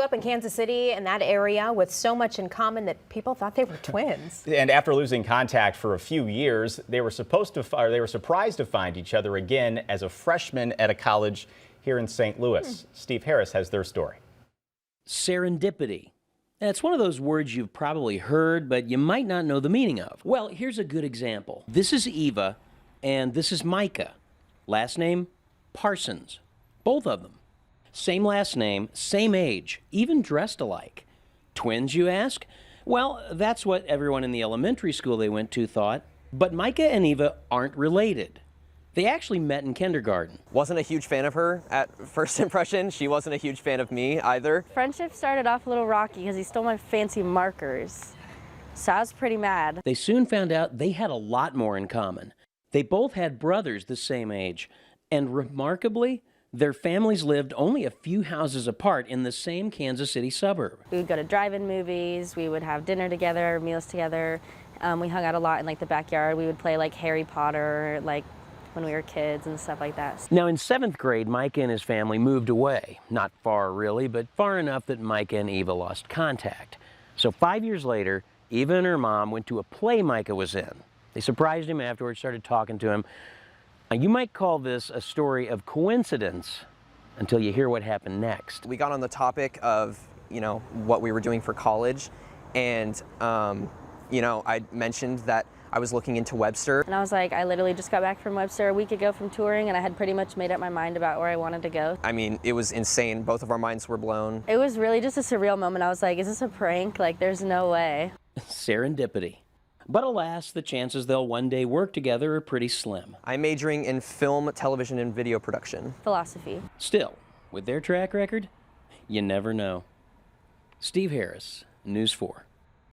up in Kansas City and that area with so much in common that people thought they were twins. And after losing contact for a few years, they were surprised to find each other again as a freshman at a college here in St. Louis. Steve Harris has their story. Serendipity. It's one of those words you've probably heard, but you might not know the meaning of. Well, here's a good example. This is Eva, and this is Micah. Last name, Parsons. Both of them. Same last name, same age, even dressed alike. Twins, you ask? Well, that's what everyone in the elementary school they went to thought. But Micah and Eva aren't related. They actually met in kindergarten. Wasn't a huge fan of her at first impression. She wasn't a huge fan of me either. Friendship started off a little rocky because he stole my fancy markers. So I was pretty mad. They soon found out they had a lot more in common. They both had brothers the same age. And remarkably, their families lived only a few houses apart in the same Kansas City suburb. We would go to drive-in movies, we would have dinner together, meals together. We hung out a lot in the backyard. We would play Harry Potter, when we were kids and stuff like that. Now in 7th grade, Micah and his family moved away. Not far really, but far enough that Micah and Eva lost contact. So 5 years later, Eva and her mom went to a play Micah was in. They surprised him afterwards, started talking to him. Now, you might call this a story of coincidence until you hear what happened next. We got on the topic of, what we were doing for college, and, I mentioned that I was looking into Webster. And I was like, I literally just got back from Webster a week ago from touring, and I had pretty much made up my mind about where I wanted to go. I mean, it was insane. Both of our minds were blown. It was really just a surreal moment. I was like, is this a prank? There's no way. Serendipity. But alas, the chances they'll one day work together are pretty slim. I'm majoring in film, television, and video production. Philosophy. Still, with their track record, you never know. Steve Harris, News 4.